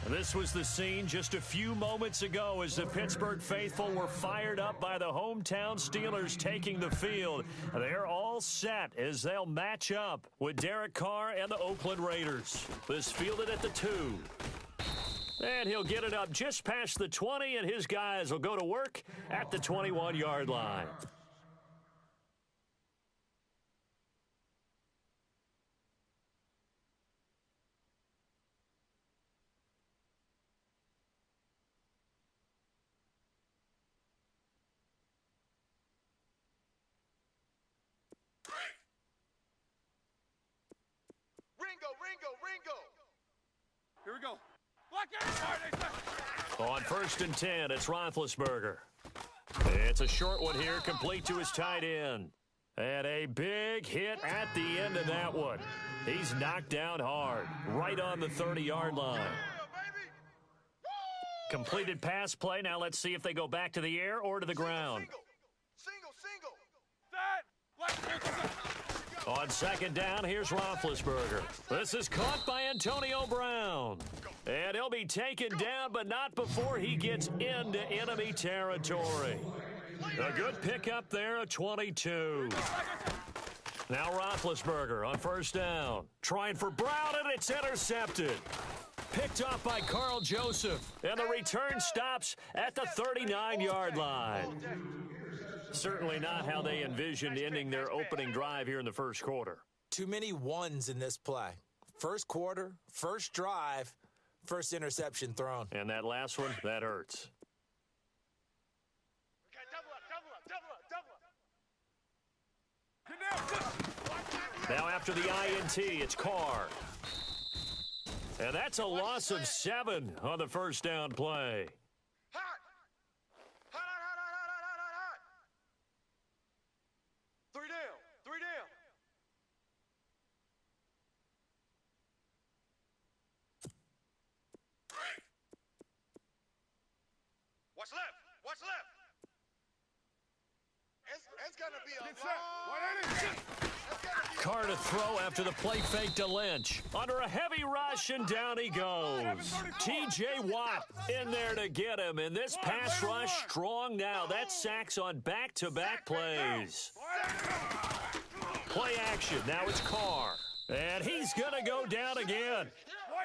This was the scene just a few moments ago as the Pittsburgh faithful were fired up by the hometown Steelers taking the field. They're all set as they'll match up with Derek Carr and the Oakland Raiders. This fielded at the 2. And he'll get it up just past the 20, and his guys will go to work at the 21-yard line. Ringo! Here we go. Block it! On 1st and 10, it's Roethlisberger. It's a short one here, complete to his tight end. And a big hit at the end of that one. He's knocked down hard, right on the 30-yard line. Completed pass play. Now let's see if they go back to the air or to the ground. Single! On 2nd down, here's Roethlisberger. This is caught by Antonio Brown. And he'll be taken down, but not before he gets into enemy territory. A good pickup there, a 22. Now Roethlisberger on 1st down. Trying for Brown, and it's intercepted. Picked off by Carl Joseph. And the return stops at the 39-yard line. Certainly not how they envisioned ending their opening drive here in the first quarter. Too many ones in this play. First quarter, first drive, first interception thrown. And that last one, that hurts. Now after the INT, it's Carr. And that's a loss of 7 on the first down play. Hot! Three down. What's left? It's gonna be a long... Carr to throw after the play fake to Lynch. Under a heavy rush, and down he goes. T.J. Watt in there to get him, and this pass rush strong now. That's sacks on back-to-back plays. Play action. Now it's Carr. And he's going to go down again.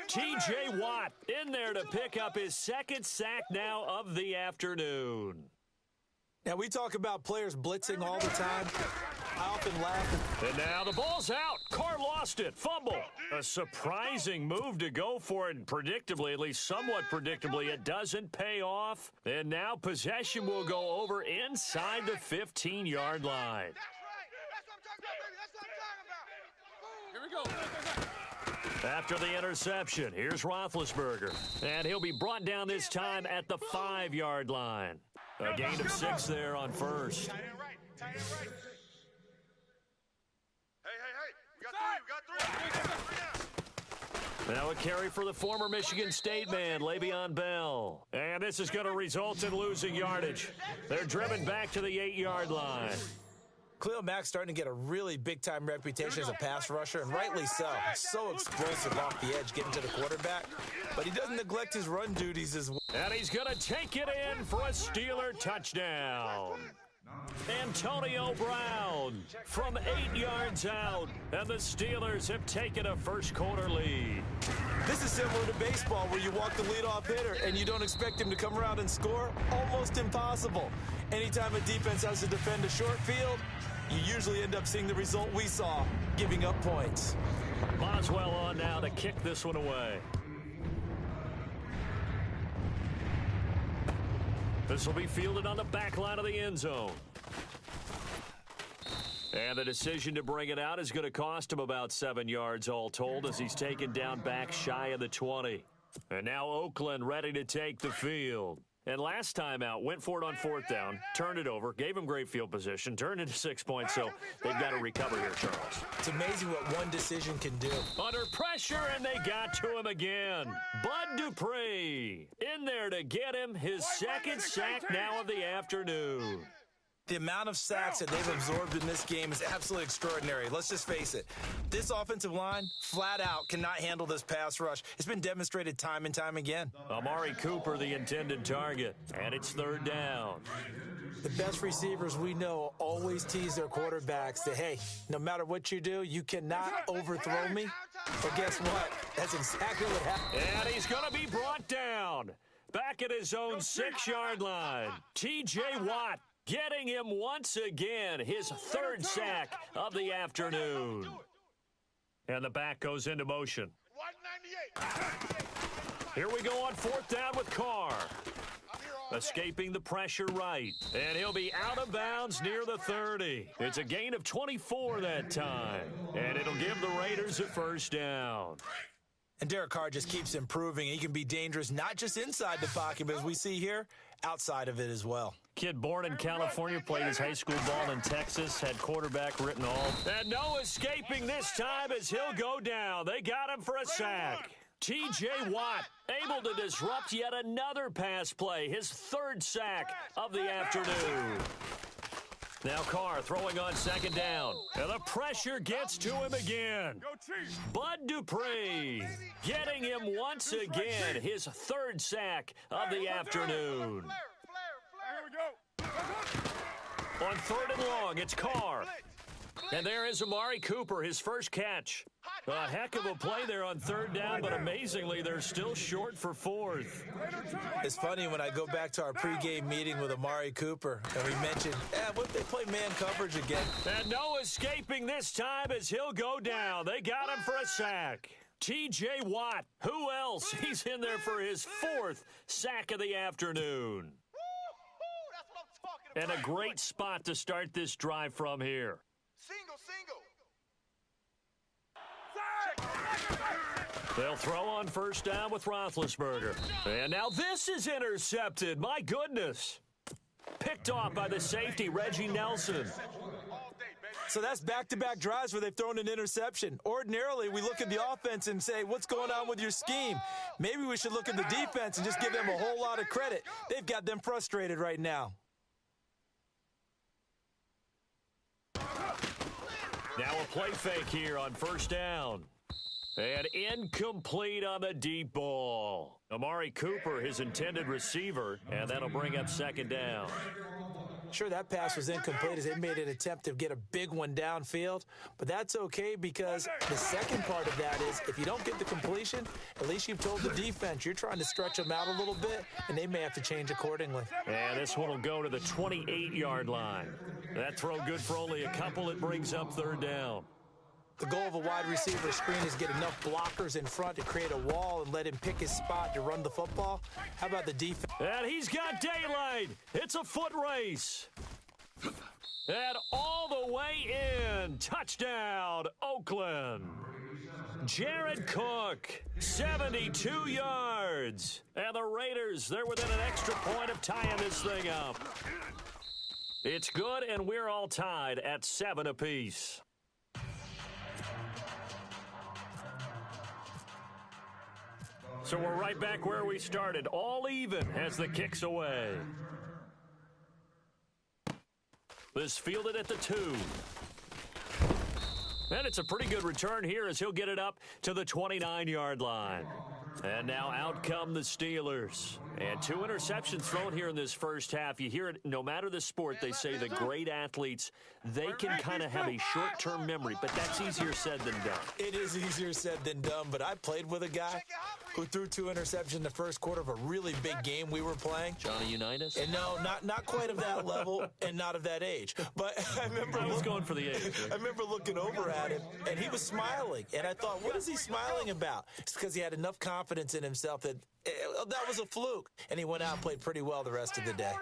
T.J. Watt in there to pick up his 2nd sack now of the afternoon. Now, we talk about players blitzing all the time. I often laugh. And now the ball's out. Carr lost it. Fumble. A surprising move to go for it. Predictably, at least somewhat predictably, it doesn't pay off. And now possession will go over inside the 15-yard line. Here we go. After the interception, here's Roethlisberger. And he'll be brought down this time at the 5-yard line. A gain of 6 there on 1st. Tight end right. Hey. We got three. Now a carry for the former Michigan State man, Le'Veon Bell. And this is going to result in losing yardage. They're driven back to the 8-yard line. Khalil Mack's starting to get a really big-time reputation as a pass rusher, and rightly so. So explosive off the edge, getting to the quarterback. But he doesn't neglect his run duties as well. And he's going to take it in for a Steeler touchdown. Antonio Brown from 8 yards out, and the Steelers have taken a first-quarter lead. This is similar to baseball, where you walk the leadoff hitter and you don't expect him to come around and score. Almost impossible. Anytime a defense has to defend a short field, you usually end up seeing the result we saw, giving up points. Boswell on now to kick this one away. This will be fielded on the back line of the end zone. And the decision to bring it out is going to cost him about 7 yards all told, as he's taken down back shy of the 20. And now Oakland ready to take the field. And last time out, went for it on 4th down, turned it over, gave him great field position, turned into 6 points, so they've got to recover here, Charles. It's amazing what one decision can do. Under pressure, and they got to him again. Bud Dupree in there to get him his 2nd sack now of the afternoon. The amount of sacks that they've absorbed in this game is absolutely extraordinary. Let's just face it. This offensive line, flat out, cannot handle this pass rush. It's been demonstrated time and time again. Amari Cooper, the intended target, and it's third down. The best receivers we know always tease their quarterbacks that, hey, no matter what you do, you cannot overthrow me. But guess what? That's exactly what happened. And he's going to be brought down. Back at his own 6-yard line. T.J. Watt getting him once again, his third sack of the afternoon. And the back goes into motion. 198. Here we go on fourth down with Carr. Escaping the pressure right. And he'll be out of bounds near the 30. It's a gain of 24 that time. And it'll give the Raiders a first down. And Derek Carr just keeps improving. He can be dangerous not just inside the pocket, but as we see here, outside of it as well. Kid born in California, played his high school ball in Texas, had quarterback written all. And no escaping this time as he'll go down. They got him for a sack. T.J. Watt able to disrupt yet another pass play, his third sack of the afternoon. Now Carr throwing on second down. And the pressure gets to him again. Bud Dupree getting him once again, his third sack of the afternoon. On third and long, it's Carr. And there is Amari Cooper, his first catch. A heck of a play there on third down, but amazingly, they're still short for fourth. It's funny when I go back to our pregame meeting with Amari Cooper, and we mentioned, what if they play man coverage again? And no escaping this time as he'll go down. They got him for a sack. T.J. Watt, who else? He's in there for his fourth sack of the afternoon. And a great spot to start this drive from here. Single. They'll throw on first down with Roethlisberger. And now this is intercepted. My goodness. Picked off by the safety, Reggie Nelson. So that's back-to-back drives where they've thrown an interception. Ordinarily, we look at the offense and say, what's going on with your scheme? Maybe we should look at the defense and just give them a whole lot of credit. They've got them frustrated right now. Now a play fake here on first down. And incomplete on the deep ball. Amari Cooper, his intended receiver, and that'll bring up second down. Sure, that pass was incomplete as they made an attempt to get a big one downfield, but that's okay because the second part of that is if you don't get the completion, at least you've told the defense you're trying to stretch them out a little bit, and they may have to change accordingly. And this one will go to the 28-yard line. That throw good for only a couple. It brings up third down. The goal of a wide receiver screen is get enough blockers in front to create a wall and let him pick his spot to run the football. How about the defense? And he's got daylight. It's a foot race. And all the way in. Touchdown, Oakland. Jared Cook, 72 yards. And the Raiders, they're within an extra point of tying this thing up. It's good, and we're all tied at 7 apiece. So we're right back where we started, all even as the kick's away. This fielded at the 2. And it's a pretty good return here as he'll get it up to the 29-yard line. And now out come the Steelers. And 2 interceptions thrown here in this first half. You hear it, no matter the sport, they say the great athletes, they can kind of have a short-term memory, but that's easier said than done. It is easier said than done, but I played with a guy who threw 2 interceptions in the first quarter of a really big game we were playing. Johnny Unitas? And no, not quite of that level and not of that age. But I was going for the age. Right? I remember looking over at him, and he was smiling. And I thought, what is he smiling about? It's because he had enough confidence in himself that that was a fluke. And he went out and played pretty well the rest of the day.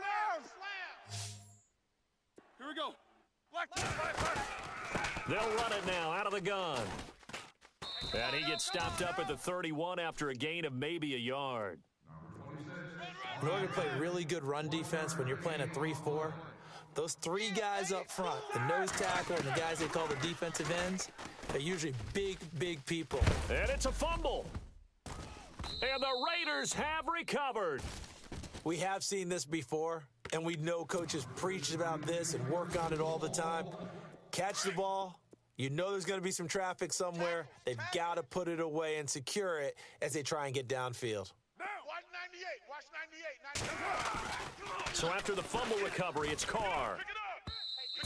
Here we go. They'll run it now out of the gun. And he gets stopped up at the 31 after a gain of maybe a yard. In order to play really good run defense when you're playing a 3-4, those 3 guys up front, the nose tackle and the guys they call the defensive ends, they're usually big people. And it's a fumble. And the Raiders have recovered. We have seen this before. and we know coaches preach about this and work on it all the time. Catch the ball. You know there's going to be some traffic somewhere. They've got to put it away and secure it as they try and get downfield. Watch 98. Watch 98. So after the fumble recovery, it's Carr.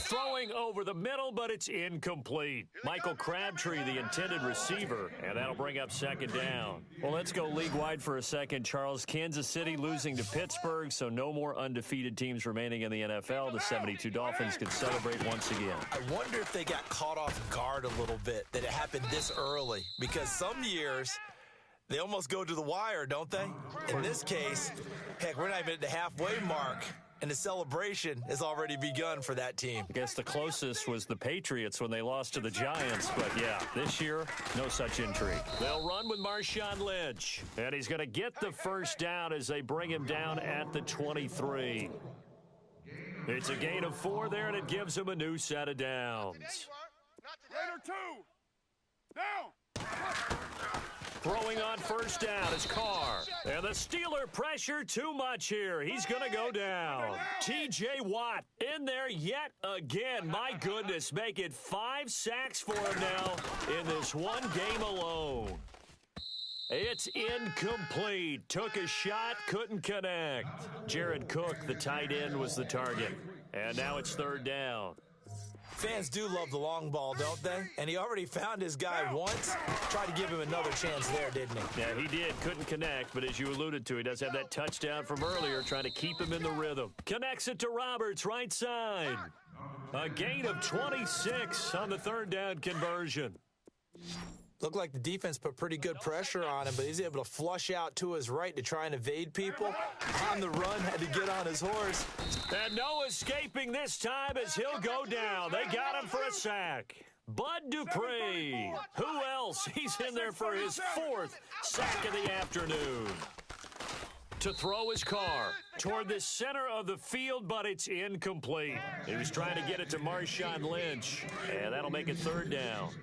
Throwing over the middle, but it's incomplete. Michael Crabtree, the intended receiver, and that'll bring up second down. Well, let's go league-wide for a second, Charles. Kansas City losing to Pittsburgh, so no more undefeated teams remaining in the NFL. The 72 Dolphins can celebrate once again. I wonder if they got caught off guard a little bit that it happened this early, because some years they almost go to the wire, don't they? In this case, heck, we're not even at the halfway mark. And the celebration has already begun for that team. I guess the closest was the Patriots when they lost to the Giants. But, yeah, this year, no such intrigue. They'll run with Marshawn Lynch. And he's going to get the first down as they bring him down at the 23. It's a gain of 4 there, and it gives him a new set of downs. Raider 2. Down. Throwing on first down is Carr. And the Steeler pressure too much here. He's going to go down. T.J. Watt in there yet again. My goodness, make it 5 sacks for him now in this one game alone. It's incomplete. Took a shot, couldn't connect. Jared Cook, the tight end, was the target. And now it's third down. Fans do love the long ball, don't they? And he already found his guy once. Tried to give him another chance there, didn't he? Yeah, he did. Couldn't connect, but as you alluded to, he does have that touchdown from earlier, trying to keep him in the rhythm. Connects it to Roberts, right side. A gain of 26 on the third down conversion. Looked like the defense put pretty good pressure on him, but he's able to flush out to his right to try and evade people. On the run, had to get on his horse. And no escaping this time as he'll go down. They got him for a sack. Bud Dupree. Who else? He's in there for his 4th sack of the afternoon. To throw his Carr toward the center of the field, but it's incomplete. He was trying to get it to Marshawn Lynch, and that'll make it third down.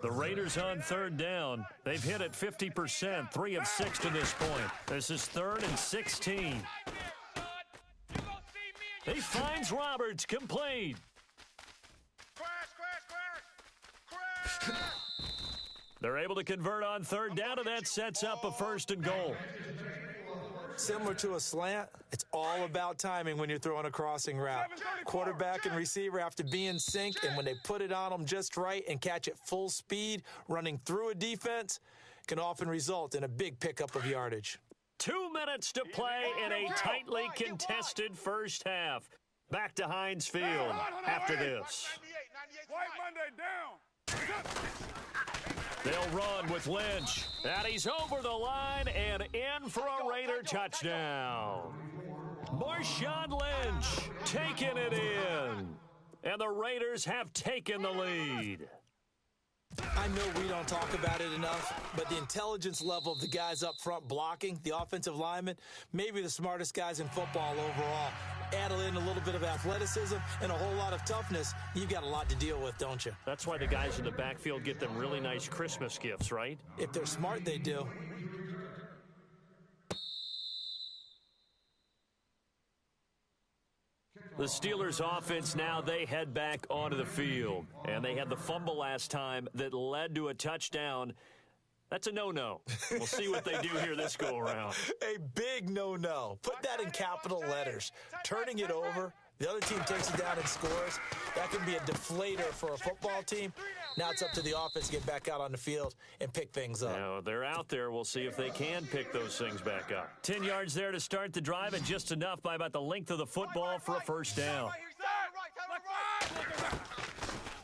The Raiders on third down. They've hit it 50%, 3 of 6 to this point. This is 3rd and 16. He finds Roberts, complete. They're able to convert on third down, and that sets up a 1st and goal. Similar to a slant, it's all about timing when you're throwing a crossing route. Quarterback and receiver have to be in sync, and when they put it on them just right and catch it full speed, running through a defense can often result in a big pickup of yardage. 2 minutes to play in a tightly contested first half. Back to Heinz Field after this. White Monday down. They'll run with Lynch. And he's over the line and in for a Raider touchdown. Marshawn Lynch taking it in. And the Raiders have taken the lead. I know we don't talk about it enough, but the intelligence level of the guys up front blocking, the offensive linemen, maybe the smartest guys in football overall. Add in a little bit of athleticism and a whole lot of toughness, you've got a lot to deal with, don't you? That's why the guys in the backfield get them really nice Christmas gifts, right? If they're smart, they do. The Steelers offense now, they head back onto the field. And they had the fumble last time that led to a touchdown. That's a no-no. We'll see what they do here this go-around. A big no-no. Put that in capital letters. Turning it over, the other team takes it down and scores. That can be a deflator for a football team. Now it's up to the offense to get back out on the field and pick things up. Now, they're out there. We'll see if they can pick those things back up. 10 yards there to start the drive, and just enough by about the length of the football for a first down.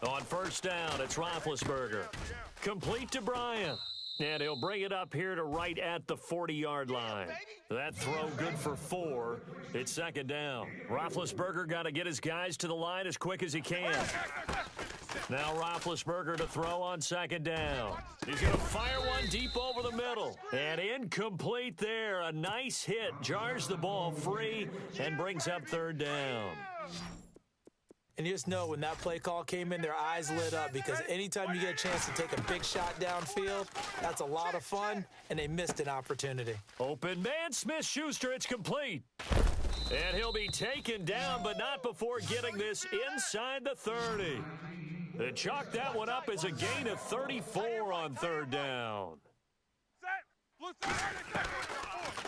On first down, it's Roethlisberger. Complete to Bryant. And he'll bring it up here to right at the 40-yard line. That throw good for 4. It's second down. Roethlisberger got to get his guys to the line as quick as he can. Now Roethlisberger to throw on second down. He's going to fire one deep over the middle. And incomplete there. A nice hit. Jars the ball free and brings up third down. And you just know when that play call came in, their eyes lit up, because anytime you get a chance to take a big shot downfield, that's a lot of fun, and they missed an opportunity. Open man, Smith-Schuster, it's complete. And he'll be taken down, but not before getting this inside the 30. They chalk that one up as a gain of 34 on third down.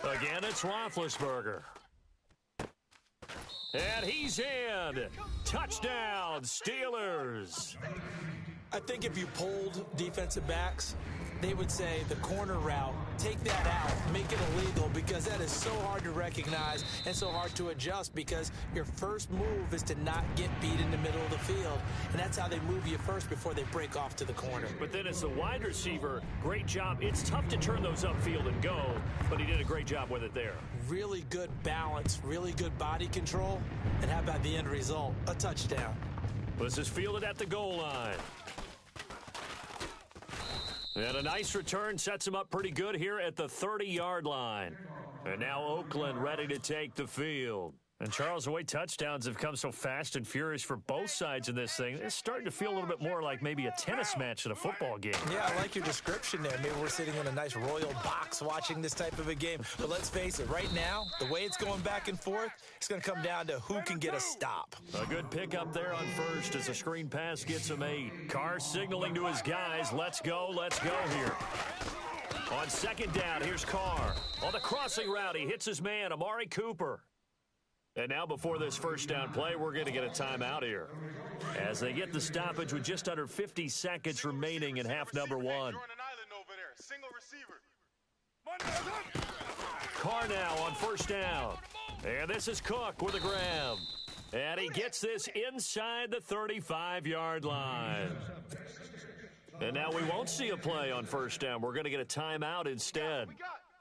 Again, it's Roethlisberger. And he's in. Touchdown, Steelers. I think if you polled defensive backs, they would say the corner route, take that out, make it illegal, because that is so hard to recognize and so hard to adjust, because your first move is to not get beat in the middle of the field, and that's how they move you first before they break off to the corner. But then as the wide receiver, great job. It's tough to turn those upfield and go, but he did a great job with it there. Really good balance, really good body control, and how about the end result? A touchdown. This is fielded at the goal line. And a nice return sets him up pretty good here at the 30-yard line. And now Oakland ready to take the field. And, Charles, the way touchdowns have come so fast and furious for both sides in this thing, it's starting to feel a little bit more like maybe a tennis match at a football game. Yeah, I like your description there. Maybe we're sitting in a nice royal box watching this type of a game. But let's face it, right now, the way it's going back and forth, it's going to come down to who can get a stop. A good pickup there on first as a screen pass gets him 8. Carr signaling to his guys, let's go here. On second down, here's Carr. On the crossing route, he hits his man, Amari Cooper. And now before this first down play, we're going to get a timeout here. As they get the stoppage with just under 50 seconds remaining in half number 1. Carr now on first down. And this is Cook with a grab. And he gets this inside the 35-yard line. And now we won't see a play on first down. We're going to get a timeout instead,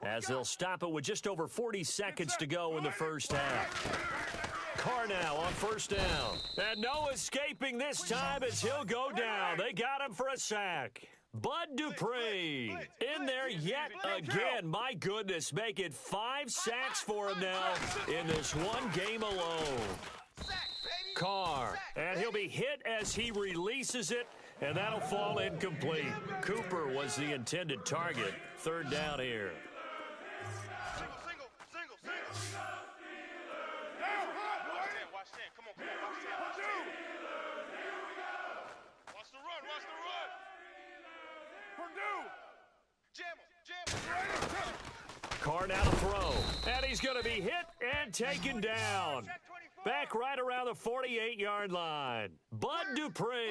as they'll stop it with just over 40 seconds to go in the first half. Carr now on first down. And no escaping this time as he'll go down. They got him for a sack. Bud Dupree in there yet again. My goodness, make it 5 sacks for him now in this one game alone. Carr, and he'll be hit as he releases it, and that'll fall incomplete. Cooper was the intended target. Third down here. Carr now to throw, and he's going to be hit and taken down. Back right around the 48-yard line. Bud Dupree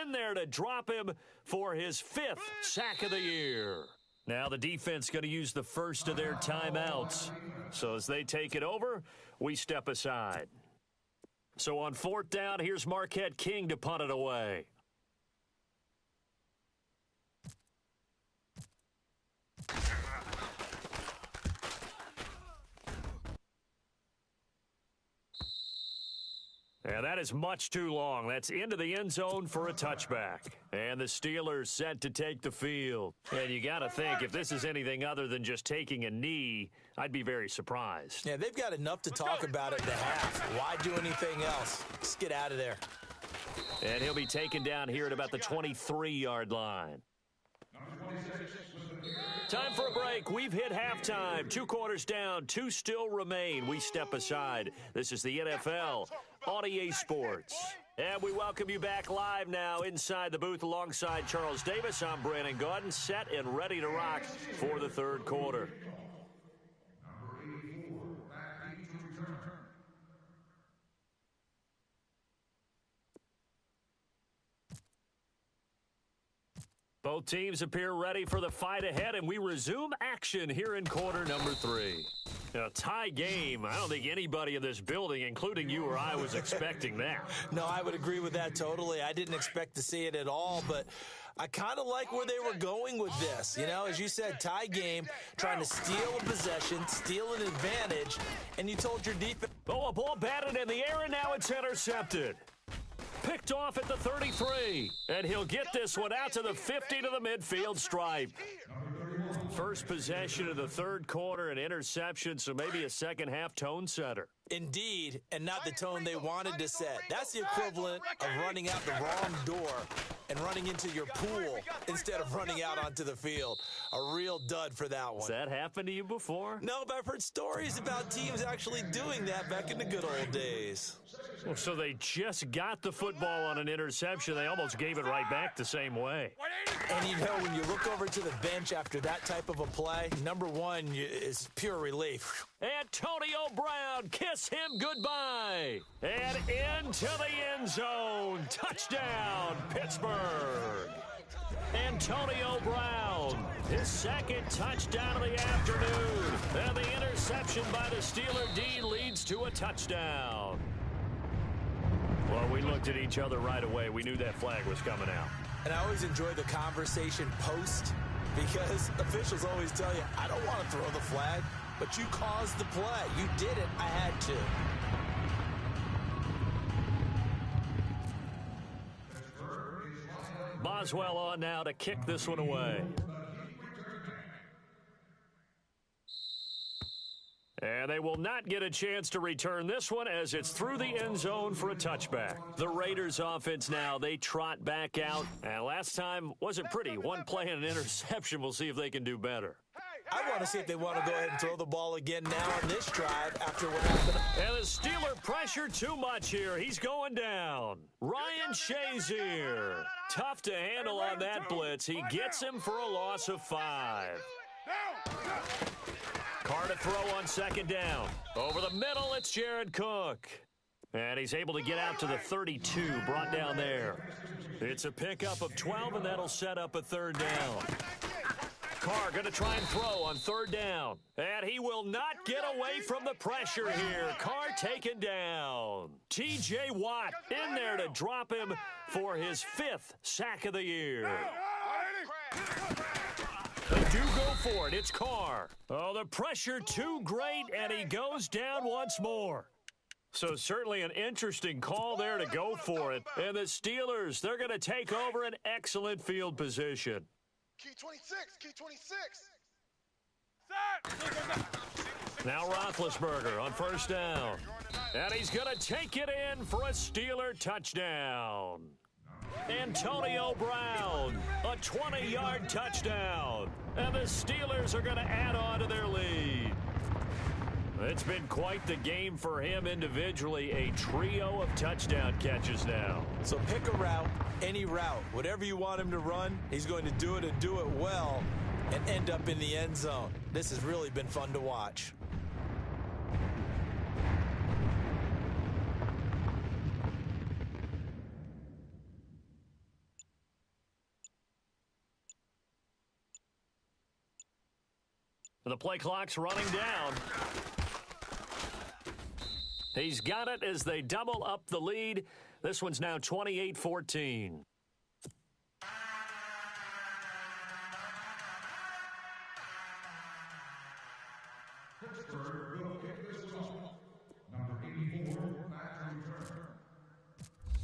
in there to drop him for his 5th sack of the year. Now the defense going to use the first of their timeouts. So as they take it over, we step aside. So on fourth down, here's Marquette King to punt it away. And that is much too long. That's into the end zone for a touchback. And the Steelers set to take the field. And you got to think, if this is anything other than just taking a knee, I'd be very surprised. Yeah, they've got enough to talk about at the half. Why do anything else? Just get out of there. And he'll be taken down here at about the 23-yard line. Time for a break. We've hit halftime. 2 quarters down. 2 still remain. We step aside. This is the NFL on EA Sports. And we welcome you back live now inside the booth alongside Charles Davis. I'm Brandon Gaudin, set and ready to rock for the third quarter. Both teams appear ready for the fight ahead, and we resume action here in quarter number 3. A tie game. I don't think anybody in this building, including you or I, was expecting that. No, I would agree with that totally. I didn't expect to see it at all, but I kind of like where they were going with this. You know, as you said, tie game, trying to steal a possession, steal an advantage, and you told your defense. Oh, a ball batted in the air, and now it's intercepted. Picked off at the 33, and he'll get this one out to the 50 to the midfield stripe. First possession of the third quarter, an interception, so maybe a second half tone setter. Indeed, and not the tone they wanted to set. That's the equivalent of running out the wrong door and running into your pool instead of running out onto the field. A real dud for that one. Has that happened to you before? No, but I've heard stories about teams actually doing that back in the good old days. Well, so they just got the football on an interception. They almost gave it right back the same way. And you know, when you look over to the bench after that type of a play, number one is pure relief. Antonio Brown, kiss him goodbye. And into the end zone. Touchdown, Pittsburgh. Antonio Brown, his second touchdown of the afternoon. And the interception by the Steeler D leads to a touchdown. Well, we looked at each other right away. We knew that flag was coming out. And I always enjoy the conversation post because officials always tell you, I don't want to throw the flag, but you caused the play. You did it. I had to. Boswell on now to kick this one away. And they will not get a chance to return this one as it's through the end zone for a touchback. The Raiders offense now, they trot back out. And last time wasn't pretty. One play and an interception. We'll see if they can do better. I want to see if they want to go ahead and throw the ball again now on this drive after what happened. And the Steeler pressure too much here. He's going down. Ryan Shazier. Tough to handle on that blitz. He gets him for a loss of 5. Carr to throw on second down. Over the middle, it's Jared Cook. And he's able to get out to the 32, brought down there. It's a pickup of 12, and that'll set up a third down. Carr going to try and throw on third down. And he will not get away from the pressure here. Carr taken down. T.J. Watt in there to drop him for his 5th sack of the year. They do go for it. It's Carr. Oh, the pressure too great, and he goes down once more. So certainly an interesting call there to go for it. And the Steelers, they're going to take over an excellent field position. Key 26, key 26. Now Roethlisberger on first down. And he's going to take it in for a Steeler touchdown. Antonio Brown, a 20-yard touchdown. And the Steelers are going to add on to their lead. It's been quite the game for him individually, a trio of touchdown catches now. So pick a route, any route. Whatever you want him to run, he's going to do it and do it well and end up in the end zone. This has really been fun to watch. The play clock's running down. He's got it as they double up the lead. This one's now 28-14.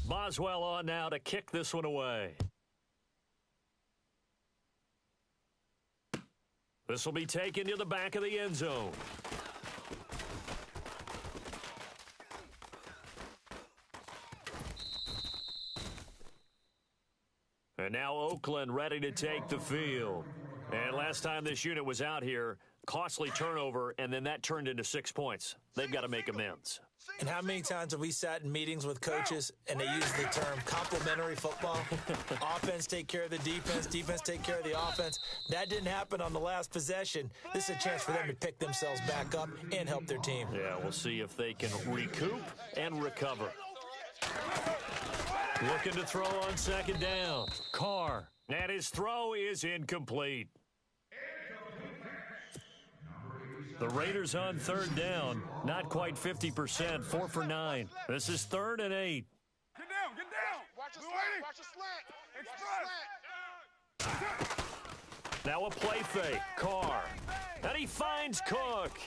Boswell on now to kick this one away. This will be taken to the back of the end zone. And now Oakland ready to take the field. And last time this unit was out here, costly turnover, and then that turned into 6 points. They've got to make amends. And how many times have we sat in meetings with coaches and they use the term complementary football? Offense take care of the defense, defense take care of the offense. That didn't happen on the last possession. This is a chance for them to pick themselves back up and help their team. Yeah, we'll see if they can recoup and recover. Looking to throw on second down. Carr. And his throw is incomplete. The Raiders on third down. Not quite 50%. 4 for 9. This is 3rd and 8. Get down, get down. Watch the slant, watch the slant. Watch the slant. Now a play fake. Carr. And he finds Cook.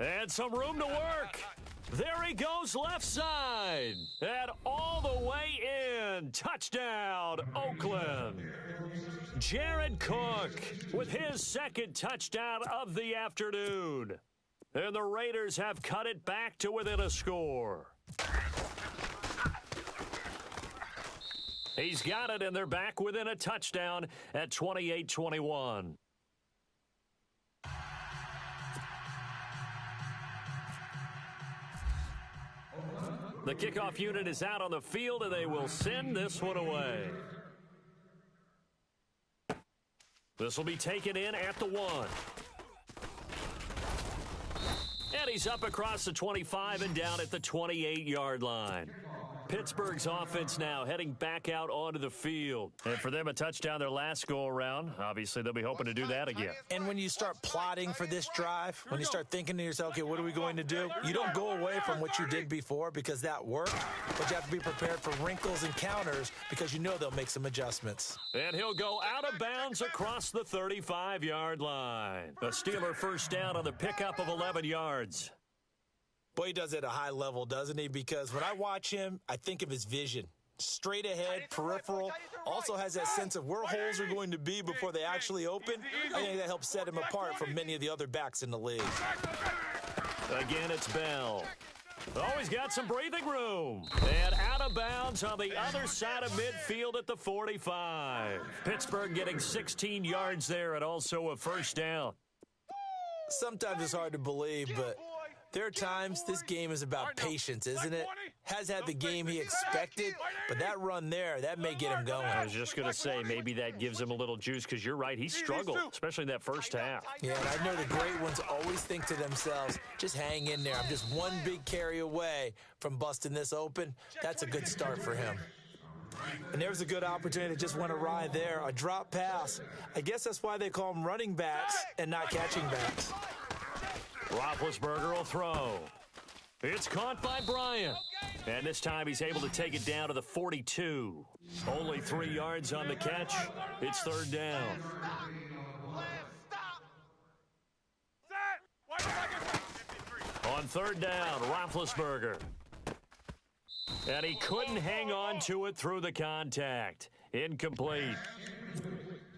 And some room to work. There he goes left side. And all the way in. Touchdown, Oakland. Jared Cook with his second touchdown of the afternoon. And the Raiders have cut it back to within a score. He's got it, and they're back within a touchdown at 28-21. The kickoff unit is out on the field, and they will send this one away. This will be taken in at the 1. And he's up across the 25 and down at the 28-yard line. Pittsburgh's offense now heading back out onto the field. And for them, a touchdown their last go-around. Obviously, they'll be hoping to do that again. And when you start plotting for this drive, when you start thinking to yourself, okay, what are we going to do? You don't go away from what you did before because that worked, but you have to be prepared for wrinkles and counters because you know they'll make some adjustments. And he'll go out of bounds across the 35-yard line. The Steeler first down on the pickup of 11 yards. Boy, he does it at a high level, doesn't he? Because when I watch him, I think of his vision. Straight ahead, peripheral, also has that sense of where holes are going to be before they actually open. I think that helps set him apart from many of the other backs in the league. Again, it's Bell. Always got some breathing room. And out of bounds on the other side of midfield at the 45. Pittsburgh getting 16 yards there and also a first down. Sometimes it's hard to believe, but there are times this game is about patience, isn't it? Has had the game he expected, but that run there, that may get him going. I was just going to say, maybe that gives him a little juice because you're right, he struggled, especially in that first half. Yeah, and I know the great ones always think to themselves, just hang in there. I'm just one big carry away from busting this open. That's a good start for him. And there's a good opportunity that just went awry there, a drop pass. I guess that's why they call them running backs and not catching backs. Roethlisberger will throw. It's caught by Bryant. And this time he's able to take it down to the 42. Only 3 yards on the catch. It's third down. On third down, Roethlisberger. And he couldn't hang on to it through the contact. Incomplete.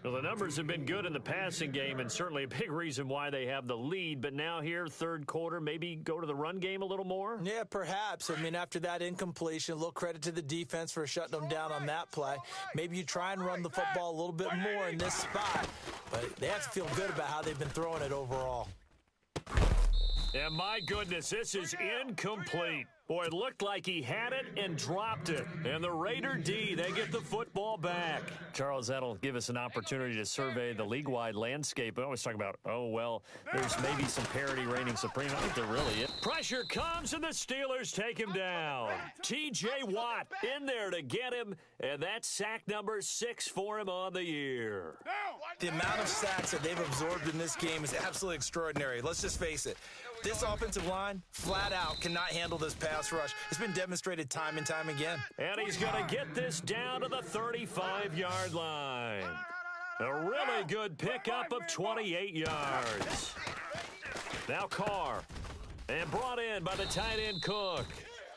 Well, the numbers have been good in the passing game and certainly a big reason why they have the lead. But now here, third quarter, maybe go to the run game a little more? Yeah, perhaps. I mean, after that incompletion, a little credit to the defense for shutting them down on that play. Maybe you try and run the football a little bit more in this spot. But they have to feel good about how they've been throwing it overall. And my goodness, this is incomplete. Boy, it looked like he had it and dropped it. And the Raider D, they get the football back. Charles, that'll give us an opportunity to survey the league-wide landscape. I always talk about, oh, well, there's maybe some parity reigning supreme. I think there really is. Pressure comes, and the Steelers take him down. T.J. Watt in there to get him, and that's sack number 6 for him on the year. The amount of sacks that they've absorbed in this game is absolutely extraordinary. Let's just face it. This offensive line, flat out, cannot handle this pass rush. It's been demonstrated time and time again. And he's going to get this down to the 35-yard line. A really good pickup of 28 yards. Now Carr. And brought in by the tight end Cook.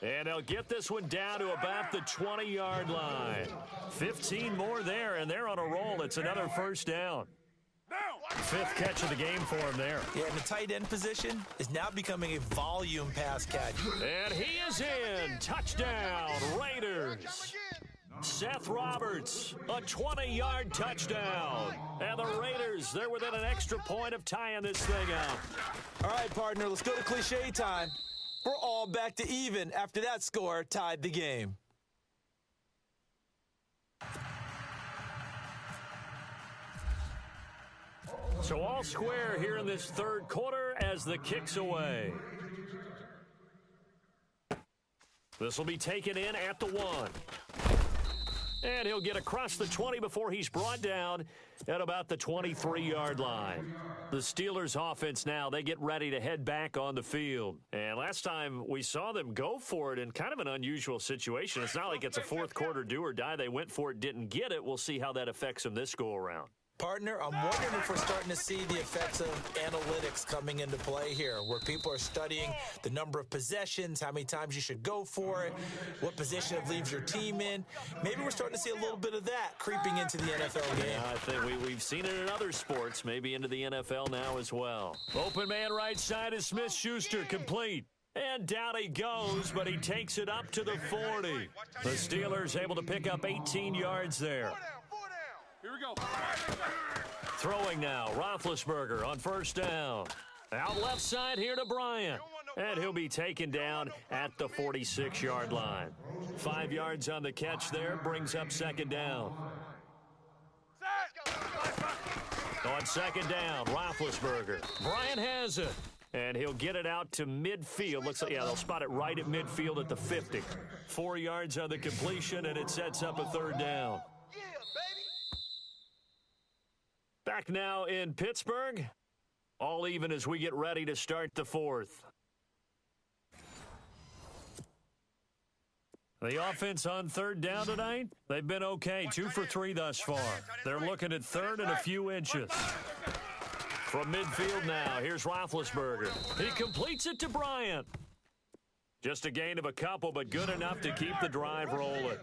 And they'll get this one down to about the 20-yard line. 15 more there, and they're on a roll. It's another first down. 5th catch of the game for him there. Yeah, and the tight end position is now becoming a volume pass catch. And he is in. Touchdown, Raiders. Seth Roberts, a 20-yard touchdown. And the Raiders, they're within an extra point of tying this thing up. All right, partner, let's go to cliche time. We're all back to even after that score tied the game. So all square here in this third quarter as the kick's away. This will be taken in at the 1. And he'll get across the 20 before he's brought down at about the 23-yard line. The Steelers' offense now, they get ready to head back on the field. And last time we saw them go for it in kind of an unusual situation. It's not like it's a fourth quarter do or die. They went for it, didn't get it. We'll see how that affects them this go-around. Partner, I'm wondering if we're starting to see the effects of analytics coming into play here, where people are studying the number of possessions, how many times you should go for it, what position it leaves your team in. Maybe we're starting to see a little bit of that creeping into the NFL game. Yeah, I think we've seen it in other sports, maybe into the NFL now as well. Open man right side is Smith-Schuster, complete. And down he goes, but he takes it up to the 40. The Steelers able to pick up 18 yards there. Here we go. Throwing now, Roethlisberger on first down. Out left side here to Bryant. And he'll be taken down at the 46-yard line. 5 yards on the catch there, brings up second down. On second down, Roethlisberger. Bryant has it. And he'll get it out to midfield. Looks like, yeah, they'll spot it right at midfield at the 50. 4 yards on the completion, and it sets up a third down. Back now in Pittsburgh. All even as we get ready to start the fourth. The offense on third down tonight, they've been okay. 2 for 3 thus far. They're looking at third and a few inches. From midfield now, here's Roethlisberger. He completes it to Bryant. Just a gain of a couple, but good enough to keep the drive rolling.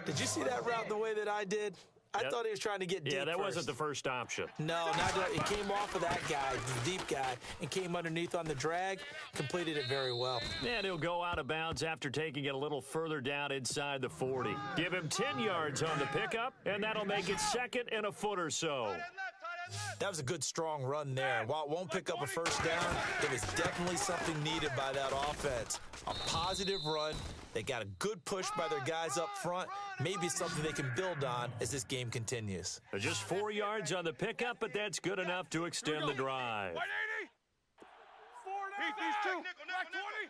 Did you see that route the way that I did? I thought he was trying to get deep. Yeah, that first. wasn't the first option. No, it came off of that guy, the deep guy, and came underneath on the drag, completed it very well. And he'll go out of bounds after taking it a little further down inside the 40. Give him 10 yards on the pickup, and that'll make it second and a foot or so. That was a good, strong run there. While it won't pick up a first down, it was definitely something needed by that offense. A positive run. They got a good push by their guys up front. Maybe something they can build on as this game continues. Just 4 yards on the pickup, but that's good enough to extend the drive. 180. 4 down. These two. Black 20.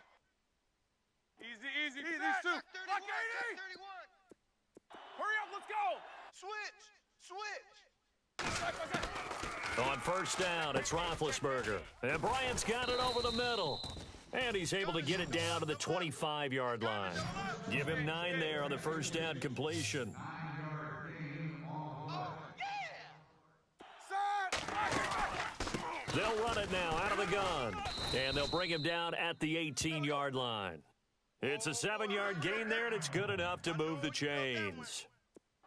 Easy. These two. Black 80. Hurry up. Let's go. Switch. On first down, it's Roethlisberger. And Bryant's got it over the middle. And he's able to get it down to the 25-yard line. Give him 9 there on the first down completion. They'll run it now out of the gun. And they'll bring him down at the 18-yard line. It's a 7-yard gain there, and it's good enough to move the chains.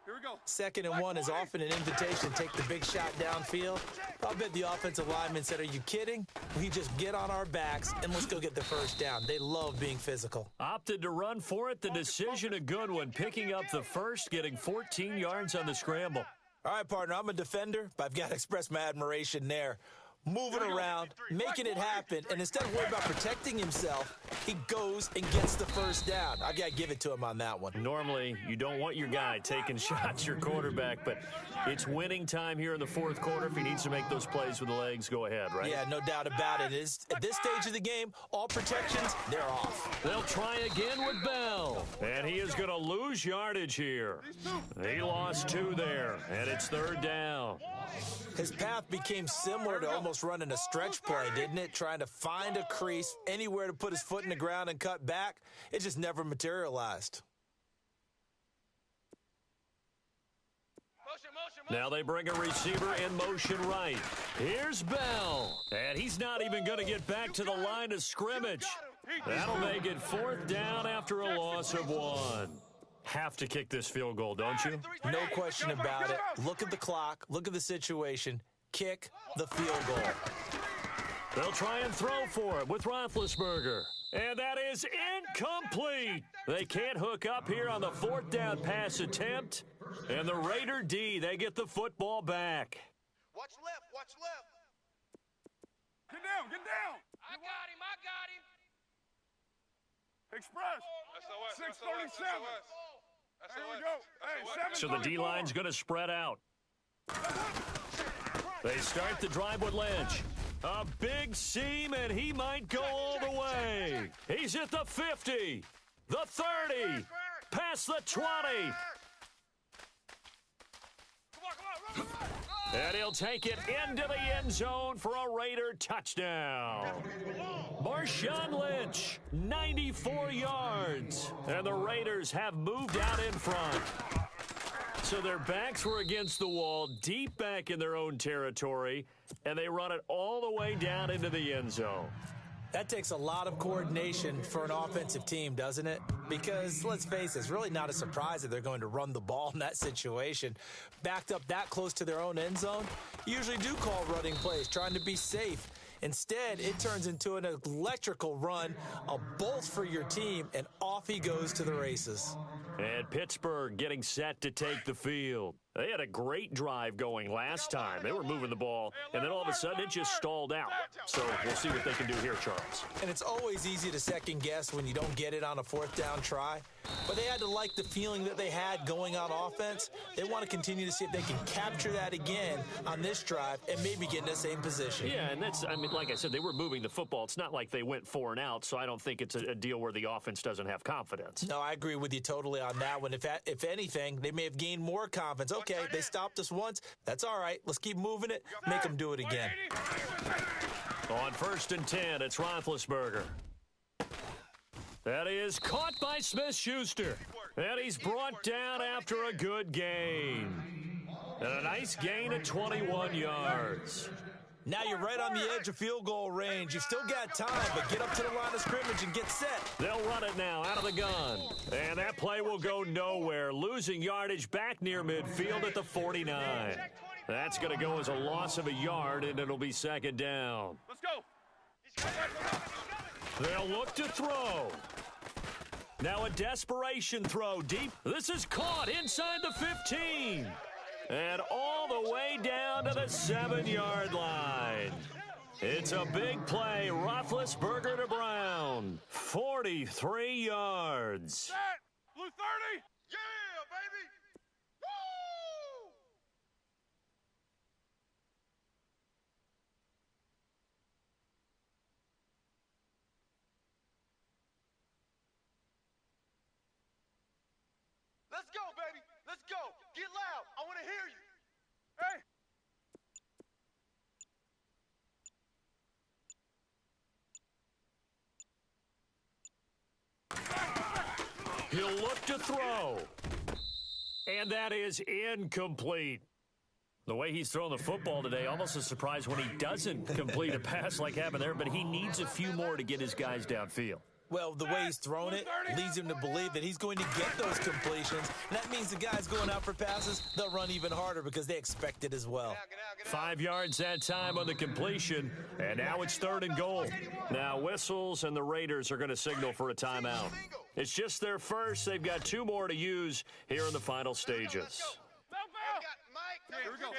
Here we go. 2nd and 1 is often an invitation to take the big shot downfield. I bet the offensive lineman said, are you kidding? We just get on our backs and let's go get the first down. They love being physical. Opted to run for it. The decision a good one. Picking up the first, getting 14 yards on the scramble. All right, partner, I'm a defender, but I've got to express my admiration there. Moving around, making it happen, and instead of worrying about protecting himself, he goes and gets the first down. I got to give it to him on that one. Normally, you don't want your guy taking shots, your quarterback, but it's winning time here in the fourth quarter. If he needs to make those plays with the legs, go ahead, right? Yeah, no doubt about it. At this stage of the game, all protections, they're off. They'll try again with Bell, and he is going to lose yardage here. He lost 2 there, and it's third down. His path became similar to almost running a stretch play, didn't it? Trying to find a crease, anywhere to put his foot in the ground and cut back. It just never materialized. Now they bring a receiver in motion right. Here's Bell, and he's not even going to get back to the line of scrimmage. That'll make it 4th down after a loss of 1. Have to kick this field goal, don't you? No question about it. Look at the clock. Look at the situation. Kick the field goal. They'll try and throw for it with Roethlisberger. And that is incomplete. They can't hook up here on the 4th down pass attempt. And the Raider D, they get the football back. Watch left. Get down. I got him. Express. 637. Here we go. Hey, 7. So the D-line's going to spread out. They start the drive with Lynch. A big seam, and he might go all the way. He's at the 50, the 30, past the 20. And he'll take it into the end zone for a Raider touchdown. Marshawn Lynch, 94 yards. And the Raiders have moved out in front. So their backs were against the wall, deep back in their own territory, and they run it all the way down into the end zone. That takes a lot of coordination for an offensive team, doesn't it? Because, let's face it, it's really not a surprise that they're going to run the ball in that situation. Backed up that close to their own end zone, you usually do call running plays, trying to be safe. Instead, it turns into an electrical run, a bolt for your team, and off he goes to the races. And Pittsburgh getting set to take the field. They had a great drive going last time. They were moving the ball, and then all of a sudden it just stalled out. So we'll see what they can do here, Charles. And it's always easy to second guess when you don't get it on a fourth down try. But they had to like the feeling that they had going on offense. They want to continue to see if they can capture that again on this drive and maybe get in the same position. Yeah, and that's, I mean, like I said, they were moving the football. It's not like they went 4 and out, so I don't think it's a deal where the offense doesn't have confidence. No, I agree with you totally on that one. If anything, they may have gained more confidence. Okay, they stopped us once. That's all right. Let's keep moving it. Make them do it again. On 1st and 10, it's Roethlisberger. That is caught by Smith-Schuster. And he's brought down after a good gain. And a nice gain of 21 yards. Now you're right on the edge of field goal range. You've still got time, but get up to the line of scrimmage and get set. They'll run it now out of the gun. And that play will go nowhere, losing yardage back near midfield at the 49. That's going to go as a loss of a yard, and it'll be 2nd down. Let's go. They'll look to throw. Now a desperation throw deep. This is caught inside the 15. And all the way down to the 7-yard line. It's a big play. Roethlisberger to Brown. 43 yards. Set. Blue 30. Yeah, baby. Woo! Let's go, baby. Let's go. Get loud. I want to hear you. Hey. He'll look to throw. And that is incomplete. The way he's throwing the football today, almost a surprise when he doesn't complete a pass like happened there, but he needs a few more to get his guys downfield. Well, the way he's thrown it leads him to believe that he's going to get those completions. And that means the guys going out for passes, they'll run even harder because they expect it as well. 5 yards that time on the completion, and now it's 3rd and goal. Now whistles, and the Raiders are going to signal for a timeout. It's just their first. They've got 2 more to use here in the final stages. Here we go.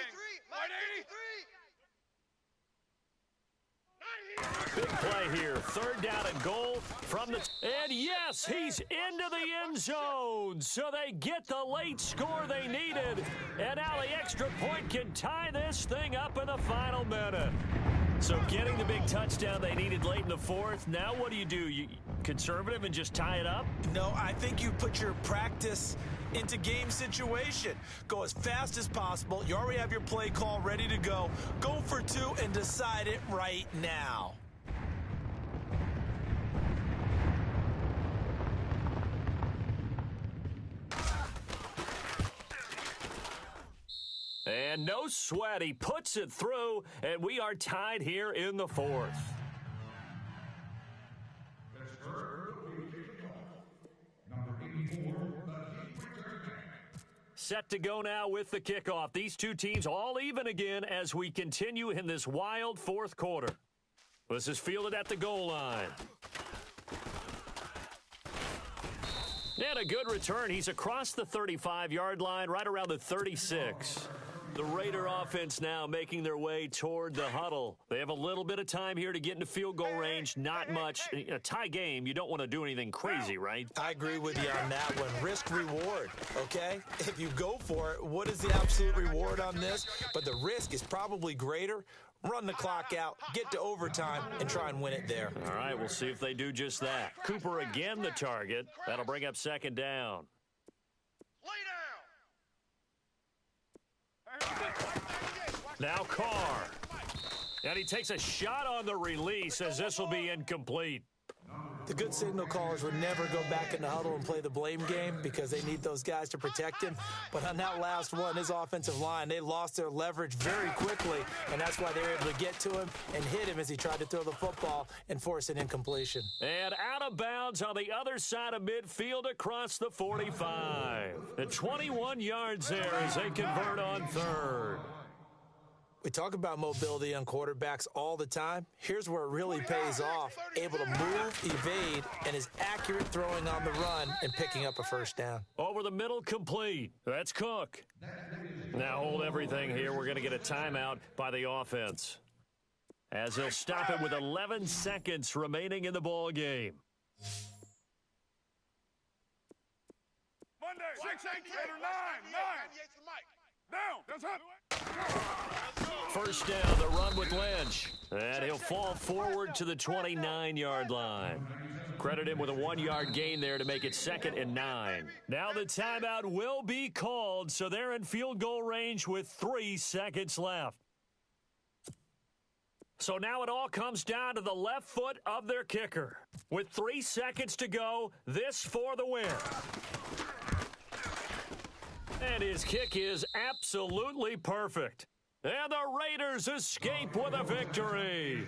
Big play here. 3rd down and goal from the... And yes, he's into the end zone. So they get the late score they needed. And now the extra point can tie this thing up in the final minute. So getting the big touchdown they needed late in the 4th. Now what do? You conservative and just tie it up? No, I think you put your practice into game situation. Go as fast as possible. You already have your play call ready to go. Go for 2 and decide it right now. And no sweat. He puts it through, and we are tied here in the 4th. Set to go now with the kickoff. These two teams all even again as we continue in this wild 4th quarter. This is fielded at the goal line. And a good return. He's across the 35-yard line, right around the 36. The Raider offense now making their way toward the huddle. They have a little bit of time here to get into field goal range. Not much. In a tie game, you don't want to do anything crazy, right? I agree with you on that one. Risk reward, okay? If you go for it, what is the absolute reward on this? But the risk is probably greater. Run the clock out, get to overtime, and try and win it there. All right, we'll see if they do just that. Cooper again the target. That'll bring up 2nd down. Now Carr. And he takes a shot on the release as this will be incomplete. The good signal callers would never go back in the huddle and play the blame game because they need those guys to protect him. But on that last one, his offensive line, they lost their leverage very quickly, and that's why they were able to get to him and hit him as he tried to throw the football and force an incompletion. And out of bounds on the other side of midfield across the 45. At 21 yards there as they convert on third. We talk about mobility on quarterbacks all the time. Here's where it really pays off. Able to move, evade, and is accurate throwing on the run and picking up a first down. Over the middle, complete. That's Cook. Now hold everything here. We're going to get a timeout by the offense, as they'll stop it with 11 seconds remaining in the ball game. Monday, 6, 8, 8, or 9. Down. That's up. First down, the run with Lynch. And he'll fall forward to the 29-yard line. Credit him with a 1-yard gain there to make it 2nd and 9. Now the timeout will be called, so they're in field goal range with 3 seconds left. So now it all comes down to the left foot of their kicker. With 3 seconds to go, this for the win. And his kick is absolutely perfect. And the Raiders escape with a victory.